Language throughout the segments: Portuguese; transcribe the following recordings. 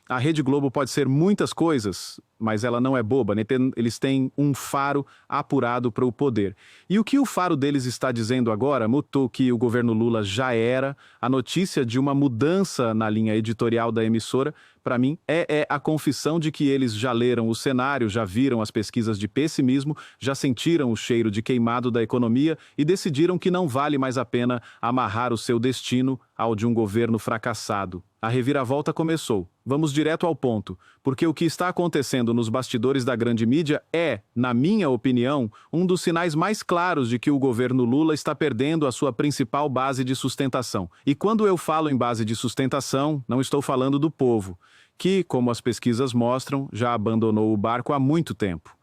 A Rede Globo pode ser muitas coisas, mas ela não é boba, né? Eles têm um faro apurado para o poder. E o que o faro deles está dizendo agora, mutou que o governo Lula já era, a notícia de uma mudança na linha editorial da emissora, para mim, é a confissão de que eles já leram o cenário, já viram as pesquisas de pessimismo, já sentiram o cheiro de queimado da economia e decidiram que não vale mais a pena amarrar o seu destino ao de um governo fracassado. A reviravolta começou. Vamos direto ao ponto, porque o que está acontecendo nos bastidores da grande mídia é, na minha opinião, um dos sinais mais claros de que o governo Lula está perdendo a sua principal base de sustentação. E quando eu falo em base de sustentação, não estou falando do povo, que, como as pesquisas mostram, já abandonou o barco há muito tempo.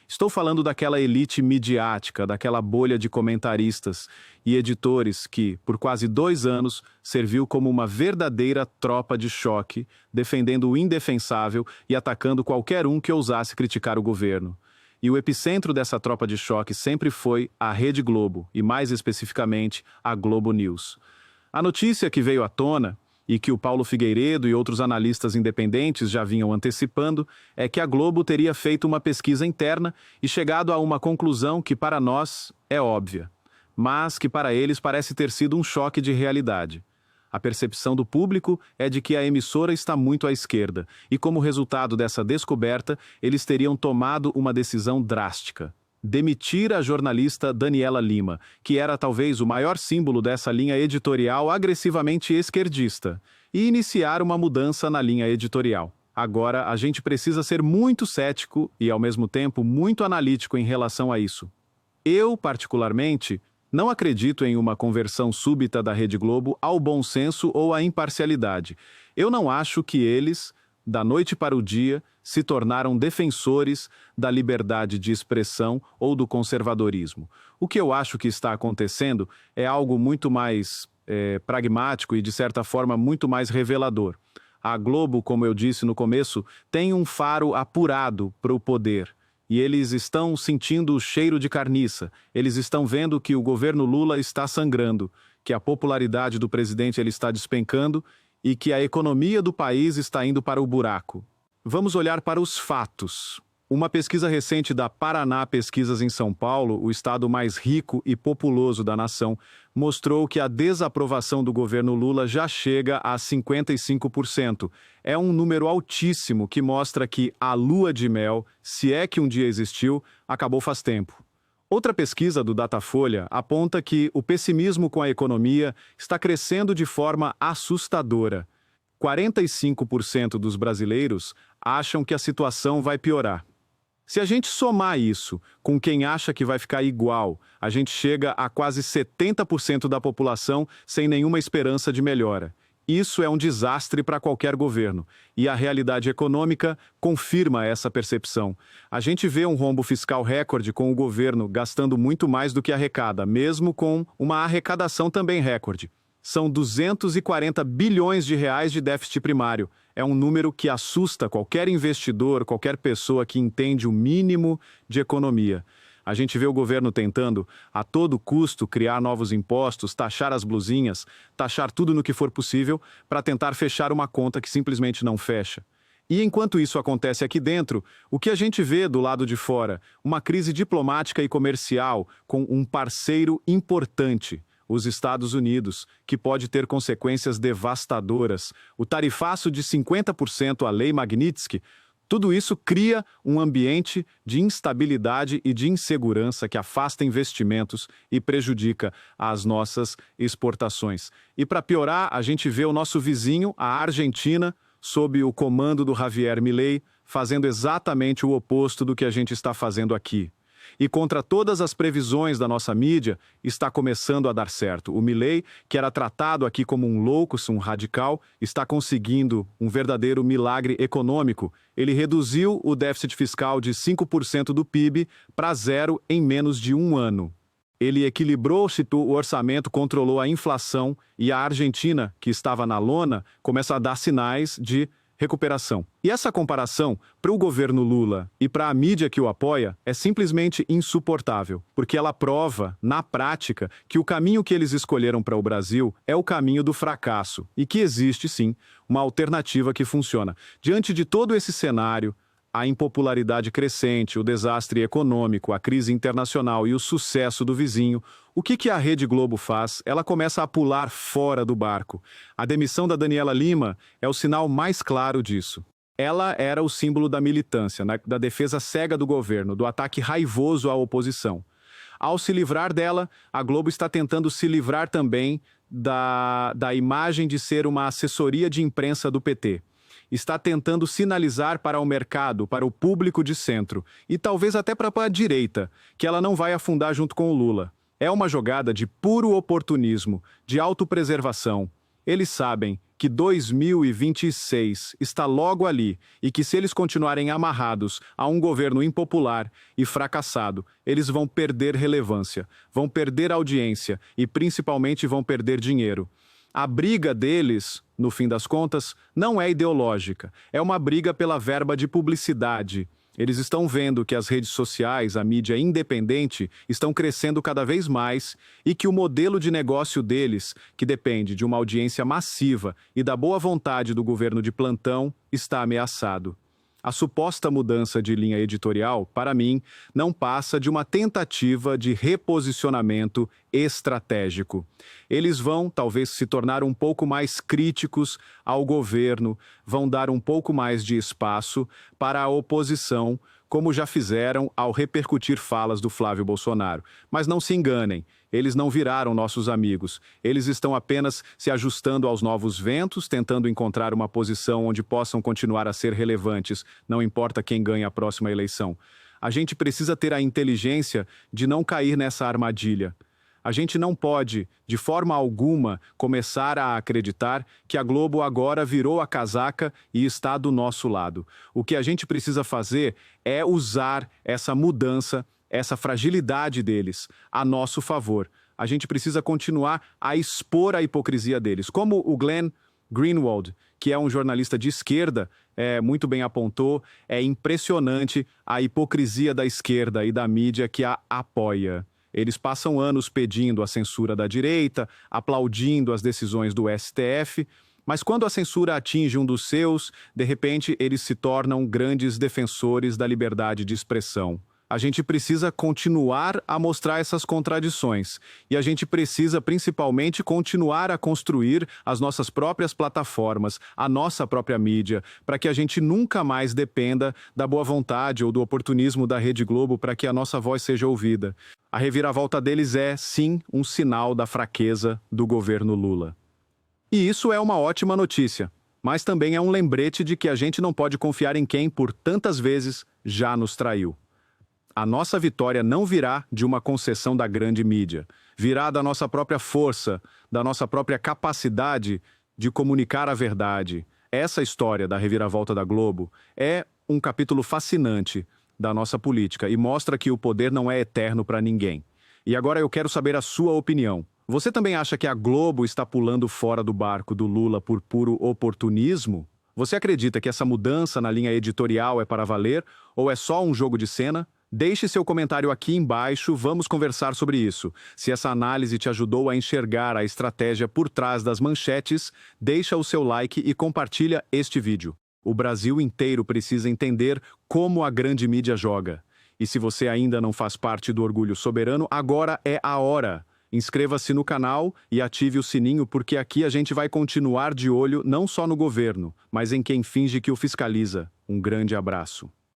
Estou falando daquela elite midiática, daquela bolha de comentaristas e editores que, por quase 2 anos, serviu como uma verdadeira tropa de choque, defendendo o indefensável e atacando qualquer um que ousasse criticar o governo. E o epicentro dessa tropa de choque sempre foi a Rede Globo, e mais especificamente, a Globo News. A notícia que veio à tona, e que o Paulo Figueiredo e outros analistas independentes já vinham antecipando, é que a Globo teria feito uma pesquisa interna e chegado a uma conclusão que para nós é óbvia, mas que para eles parece ter sido um choque de realidade. A percepção do público é de que a emissora está muito à esquerda, e como resultado dessa descoberta, eles teriam tomado uma decisão drástica: demitir a jornalista Daniela Lima, que era talvez o maior símbolo dessa linha editorial agressivamente esquerdista, e iniciar uma mudança na linha editorial. Agora, a gente precisa ser muito cético e, ao mesmo tempo, muito analítico em relação a isso. Eu, particularmente, não acredito em uma conversão súbita da Rede Globo ao bom senso ou à imparcialidade. Eu não acho que eles, da noite para o dia, se tornaram defensores da liberdade de expressão ou do conservadorismo. O que eu acho que está acontecendo é algo muito mais pragmático e, de certa forma, muito mais revelador. A Globo, como eu disse no começo, tem um faro apurado para o poder. E eles estão sentindo o cheiro de carniça. Eles estão vendo que o governo Lula está sangrando, que a popularidade do presidente ele está despencando e que a economia do país está indo para o buraco. Vamos olhar para os fatos. Uma pesquisa recente da Paraná Pesquisas em São Paulo, o estado mais rico e populoso da nação, mostrou que a desaprovação do governo Lula já chega a 55%. É um número altíssimo que mostra que a lua de mel, se é que um dia existiu, acabou faz tempo. Outra pesquisa do Datafolha aponta que o pessimismo com a economia está crescendo de forma assustadora. 45% dos brasileiros acham que a situação vai piorar. Se a gente somar isso com quem acha que vai ficar igual, a gente chega a quase 70% da população sem nenhuma esperança de melhora. Isso é um desastre para qualquer governo, e a realidade econômica confirma essa percepção. A gente vê um rombo fiscal recorde com o governo gastando muito mais do que arrecada, mesmo com uma arrecadação também recorde. São 240 bilhões de reais de déficit primário. É um número que assusta qualquer investidor, qualquer pessoa que entende o mínimo de economia. A gente vê o governo tentando, a todo custo, criar novos impostos, taxar as blusinhas, taxar tudo no que for possível, para tentar fechar uma conta que simplesmente não fecha. E enquanto isso acontece aqui dentro, o que a gente vê do lado de fora? Uma crise diplomática e comercial com um parceiro importante, os Estados Unidos, que pode ter consequências devastadoras, o tarifaço de 50% à Lei Magnitsky. Tudo isso cria um ambiente de instabilidade e de insegurança que afasta investimentos e prejudica as nossas exportações. E para piorar, a gente vê o nosso vizinho, a Argentina, sob o comando do Javier Milei, fazendo exatamente o oposto do que a gente está fazendo aqui. E contra todas as previsões da nossa mídia, está começando a dar certo. O Milei, que era tratado aqui como um louco, um radical, está conseguindo um verdadeiro milagre econômico. Ele reduziu o déficit fiscal de 5% do PIB para 0 em menos de 1 ano. Ele equilibrou o orçamento, controlou a inflação, e a Argentina, que estava na lona, começa a dar sinais de recuperação. E essa comparação, para o governo Lula e para a mídia que o apoia, é simplesmente insuportável, porque ela prova, na prática, que o caminho que eles escolheram para o Brasil é o caminho do fracasso e que existe, sim, uma alternativa que funciona. Diante de todo esse cenário, a impopularidade crescente, o desastre econômico, a crise internacional e o sucesso do vizinho, o que a Rede Globo faz? Ela começa a pular fora do barco. A demissão da Daniela Lima é o sinal mais claro disso. Ela era o símbolo da militância, da defesa cega do governo, do ataque raivoso à oposição. Ao se livrar dela, a Globo está tentando se livrar também da imagem de ser uma assessoria de imprensa do PT. Está tentando sinalizar para o mercado, para o público de centro, e talvez até para a direita, que ela não vai afundar junto com o Lula. É uma jogada de puro oportunismo, de autopreservação. Eles sabem que 2026 está logo ali e que se eles continuarem amarrados a um governo impopular e fracassado, eles vão perder relevância, vão perder audiência e principalmente vão perder dinheiro. A briga deles, no fim das contas, não é ideológica, é uma briga pela verba de publicidade. Eles estão vendo que as redes sociais, a mídia independente, estão crescendo cada vez mais e que o modelo de negócio deles, que depende de uma audiência massiva e da boa vontade do governo de plantão, está ameaçado. A suposta mudança de linha editorial, para mim, não passa de uma tentativa de reposicionamento estratégico. Eles vão, talvez, se tornar um pouco mais críticos ao governo, vão dar um pouco mais de espaço para a oposição, como já fizeram ao repercutir falas do Flávio Bolsonaro. Mas não se enganem, eles não viraram nossos amigos. Eles estão apenas se ajustando aos novos ventos, tentando encontrar uma posição onde possam continuar a ser relevantes, não importa quem ganha a próxima eleição. A gente precisa ter a inteligência de não cair nessa armadilha. A gente não pode, de forma alguma, começar a acreditar que a Globo agora virou a casaca e está do nosso lado. O que a gente precisa fazer é usar essa mudança, essa fragilidade deles, a nosso favor. A gente precisa continuar a expor a hipocrisia deles. Como o Glenn Greenwald, que é um jornalista de esquerda, muito bem apontou, é impressionante a hipocrisia da esquerda e da mídia que a apoia. Eles passam anos pedindo a censura da direita, aplaudindo as decisões do STF, mas quando a censura atinge um dos seus, de repente eles se tornam grandes defensores da liberdade de expressão. A gente precisa continuar a mostrar essas contradições. E a gente precisa, principalmente, continuar a construir as nossas próprias plataformas, a nossa própria mídia, para que a gente nunca mais dependa da boa vontade ou do oportunismo da Rede Globo para que a nossa voz seja ouvida. A reviravolta deles é, sim, um sinal da fraqueza do governo Lula. E isso é uma ótima notícia, mas também é um lembrete de que a gente não pode confiar em quem, por tantas vezes, já nos traiu. A nossa vitória não virá de uma concessão da grande mídia. Virá da nossa própria força, da nossa própria capacidade de comunicar a verdade. Essa história da reviravolta da Globo é um capítulo fascinante da nossa política e mostra que o poder não é eterno para ninguém. E agora eu quero saber a sua opinião. Você também acha que a Globo está pulando fora do barco do Lula por puro oportunismo? Você acredita que essa mudança na linha editorial é para valer ou é só um jogo de cena? Deixe seu comentário aqui embaixo, vamos conversar sobre isso. Se essa análise te ajudou a enxergar a estratégia por trás das manchetes, deixa o seu like e compartilha este vídeo. O Brasil inteiro precisa entender como a grande mídia joga. E se você ainda não faz parte do Orgulho Soberano, agora é a hora. Inscreva-se no canal e ative o sininho porque aqui a gente vai continuar de olho não só no governo, mas em quem finge que o fiscaliza. Um grande abraço.